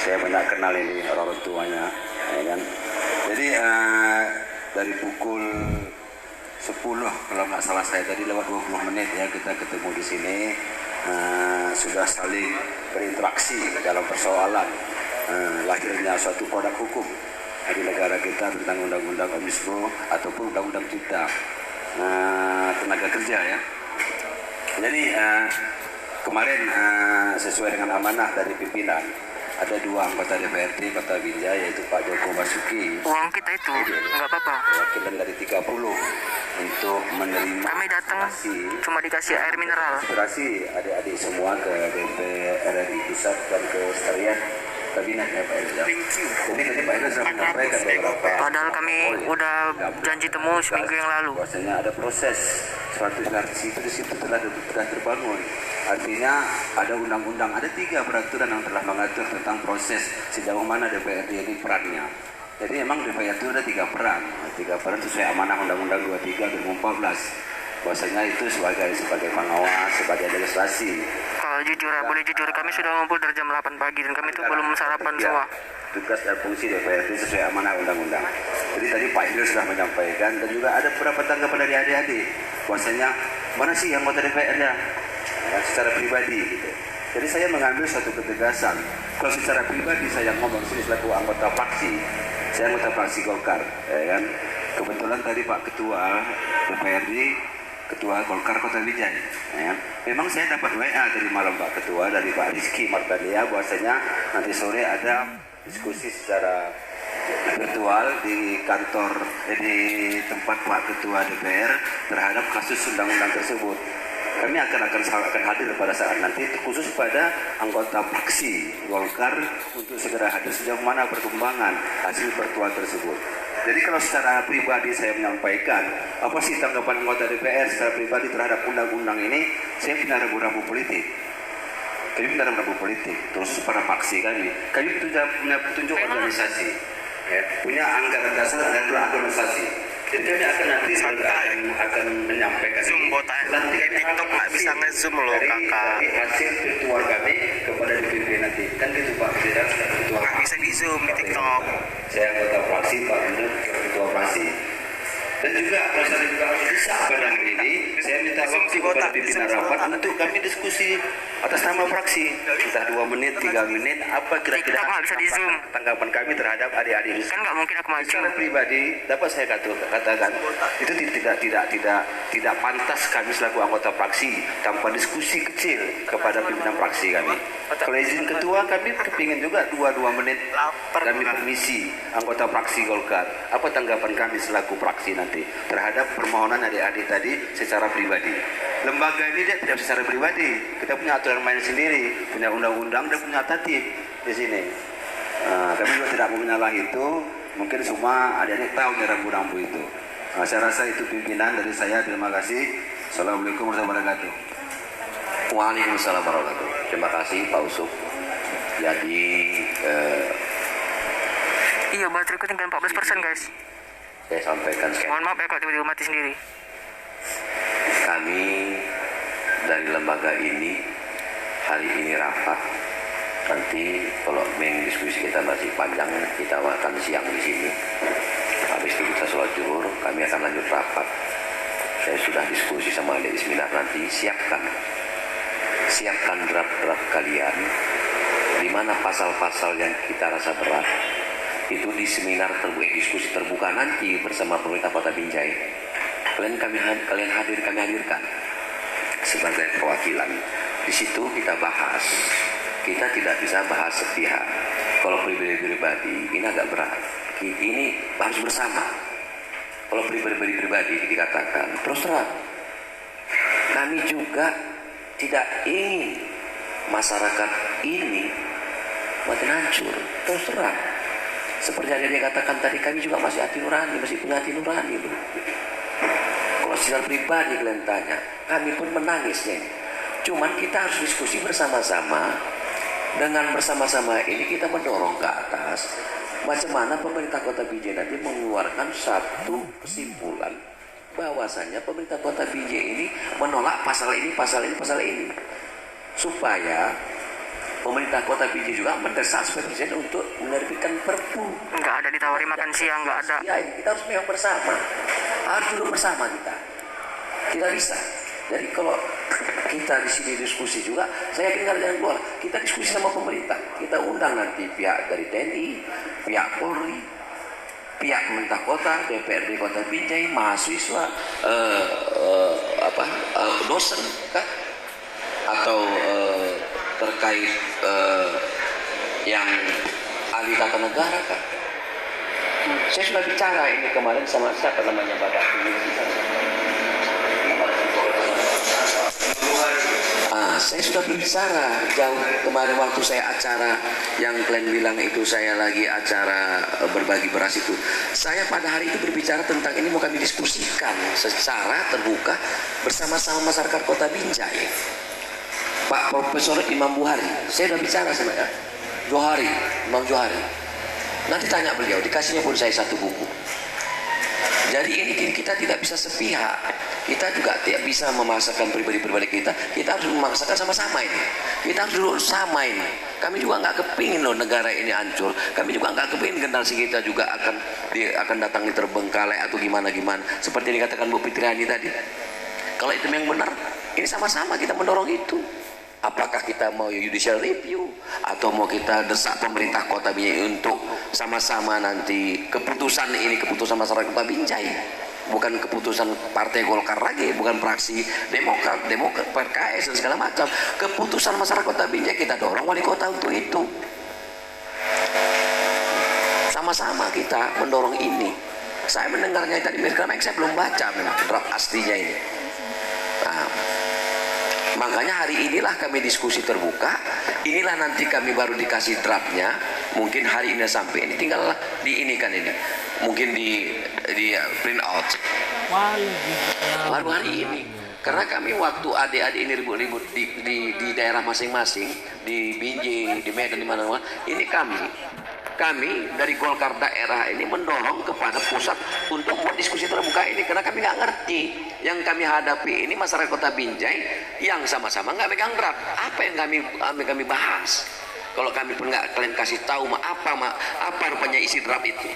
Saya banyak kenal ini orang tuanya, ya kan. Jadi dari pukul 10 kalau nggak salah saya tadi lewat 20 menit ya kita ketemu di sini, sudah saling berinteraksi dalam persoalan lahirnya suatu produk hukum di negara kita tentang undang-undang Omnibus ataupun undang-undang cipta tenaga kerja ya. Jadi kemarin sesuai dengan amanah dari pimpinan ada 2 anggota DPRD Kota Binjai yaitu Pak Joko Basuki. Uang kita itu nggak apa-apa. Wakilan dari 30 untuk menerima. Kami datang cuma dikasih air mineral. Aspirasi adik-adik semua ke DPR RI Pusat dan ke sekalian kabinet ya Pak Edi. Jadi tadi Pak Edi sudah menyampaikan beberapa. Padahal kami udah janji temu seminggu yang lalu. Bahwasanya ada proses suatu narasi itu di situ telah terbangun. Artinya ada undang-undang, ada 3 peraturan yang telah mengatur tentang proses sejauh mana DPRD ini perannya. Jadi memang DPR itu ada 3 peran. 3 peran sesuai amanah Undang-Undang 23 2014. Bahwasanya itu sebagai pengawas, sebagai legislasi. Kalau jujur, boleh jujur, kami sudah ngumpul dari jam 8 pagi dan kami itu belum sarapan semua. Tugas dan fungsi DPRD sesuai amanah undang-undang. Jadi tadi Pak Idril sudah menyampaikan dan juga ada beberapa tanggapan dari adik-adik. Bahwasanya mana sih anggota DPR-nya? Secara pribadi gitu. Jadi saya mengambil satu ketegasan. Kalau secara pribadi saya ngomong sini selaku anggota fraksi, saya anggota fraksi Golkar, ya kan. Kebetulan tadi Pak Ketua DPRD, Ketua Golkar Kota Binjai, ya. Memang saya dapat WA dari malam Pak Ketua dari Pak Rizky Martania bahwasanya nanti sore ada diskusi secara virtual di kantor di tempat Pak Ketua DPR terhadap kasus undang-undang tersebut. Kami akan hadir pada saat nanti khusus pada anggota fraksi Golkar untuk segera hadir sejauh mana perkembangan hasil virtual tersebut. Jadi kalau secara pribadi saya menyampaikan apa sih tanggapan anggota DPR secara pribadi terhadap undang-undang ini, saya punya ragu-ragu politik. Kami punya ragu-ragu politik, terus para fraksi kami punya petunjuk organisasi, ya, punya anggaran dasar dan organisasi. Jadi kami akan nanti akan menyampaikan Zoom nanti TikTok nggak bisa nge-zoom loh kakak. dari hasil virtual kami kepada DPP nanti kan gitu Pak Presiden ketua Nggak bisa di zoom di TikTok. saya anggota fraksi Pak Menut ketua fraksi dan juga kalau saya juga bisa pada hari ini saya minta waktu kepada pimpinan rapat untuk kami diskusi atas nama fraksi entah 2 menit 3 menit apa kira-kira TikTok nggak bisa di zoom. tanggapan kami terhadap adik-adik ini. Kan nggak mungkin aku maju. Secara pribadi dapat saya katakan itu tidak pantas kami selaku anggota fraksi tanpa diskusi kecil kepada pimpinan fraksi kami. Kalau izin ketua kami kepingin juga 2 menit kami permisi anggota fraksi Golkar. Apa tanggapan kami selaku fraksi nanti terhadap permohonan adik-adik tadi secara pribadi. Lembaga ini dia tidak secara pribadi. Kita punya aturan main sendiri, punya undang-undang dan punya tatib di sini. Kami juga tidak mau menyalahi itu. Mungkin semua adik-adik tahu rambu-rambu itu. Saya rasa itu pimpinan dari saya. Terima kasih. Assalamualaikum warahmatullahi wabarakatuh. Waalaikumsalam warahmatullahi wabarakatuh. Terima kasih Pak Usuk. Jadi Iya, bateraiku tinggal 14% guys. saya sampaikan sekali. Mohon maaf ya kalau tiba-tiba mati sendiri. Kami dari lembaga ini hari ini rapat. Nanti kalau main diskusi kita masih panjang, kita akan siang di sini. Habis itu kita sholat zuhur, kami akan lanjut rapat. Saya sudah diskusi sama adik seminar nanti, siapkan draft-draft kalian, di mana pasal-pasal yang kita rasa berat, itu di seminar diskusi terbuka nanti bersama pemerintah Kota Binjai. Kalian hadir, kami hadirkan sebagai perwakilan. Di situ kita bahas. Kita tidak bisa bahas sepihak. Kalau pribadi-pribadi ini agak berat. Ini harus bersama. Kalau pribadi dikatakan terus terang, kami juga tidak ingin masyarakat ini makin hancur. Terus terang, seperti yang dia katakan tadi, kami juga masih punya hati nurani. Kalau secara pribadi kalian tanya, kami pun menangisnya. Cuman kita harus diskusi bersama-sama. Dengan bersama-sama ini kita mendorong ke atas. Macam mana pemerintah Kota Binjai nanti mengeluarkan satu kesimpulan bahwasanya pemerintah Kota Binjai ini menolak pasal ini, supaya pemerintah Kota Binjai juga mendesak Presiden untuk menerbitkan Perpu. Nggak ada ditawari makan siang, nggak ada. Ya, kita harus memang bersama, harus duduk bersama kita. Kita bisa. Jadi kalau kita di sini diskusi juga, saya yakin nggak ada yang keluar. Kita diskusi sama pemerintah. Kita undang nanti pihak dari TNI, pihak Polri, pihak pemerintah kota, DPRD Kota Binjai, mahasiswa, dosen, kan? Atau terkait yang ahli tata negara, kan? Saya sudah bicara ini kemarin sama siapa namanya Bapak saya sudah berbicara jauh kemarin waktu saya acara yang kalian bilang itu saya lagi acara berbagi beras itu. Saya pada hari itu berbicara tentang ini mau kami diskusikan secara terbuka bersama-sama masyarakat Kota Binjai. Pak Profesor Imam Buhari, saya sudah bicara sama ya, Imam Johari. Nanti tanya beliau, dikasihnya pun saya satu buku. Jadi ini kita tidak bisa sepihak. Kita juga tidak bisa memaksakan pribadi-pribadi kita. Kita harus memaksakan sama-sama ini. Kita harus duduk sama ini. Kami juga nggak kepingin loh negara ini hancur. Kami juga nggak kepingin generasi kita juga akan datang terbengkalai atau gimana-gimana. Seperti yang dikatakan Bu Fitriani tadi. Kalau itu yang benar, ini sama-sama kita mendorong itu. Apakah kita mau judicial review atau mau kita desak pemerintah Kota Binjai untuk sama-sama nanti keputusan masyarakat Kota Binjai, bukan keputusan Partai Golkar lagi, bukan fraksi Demokrat, PKS dan segala macam. Keputusan masyarakat Kota Binjai kita dorong wali kota untuk itu. Sama-sama kita mendorong ini. Saya mendengarnya tadi, saya belum baca memang draft aslinya ini. Nah, makanya hari inilah kami diskusi terbuka. Inilah nanti kami baru dikasih draftnya. Mungkin hari ini sampai ini tinggal diinikan ini. Mungkin di print out. Baru hari ini. Karena kami waktu adik-adik ini ribut-ribut di daerah masing-masing, di Binjai, di Medan, di mana-mana, ini kami dari Golkar daerah ini mendorong kepada pusat untuk membuat diskusi terbuka ini, karena kami nggak ngerti yang kami hadapi ini masyarakat Kota Binjai yang sama-sama nggak megang draft. Apa yang kami bahas? Kalau kami pun nggak kalian kasih tahu apa rupanya isi draft itu.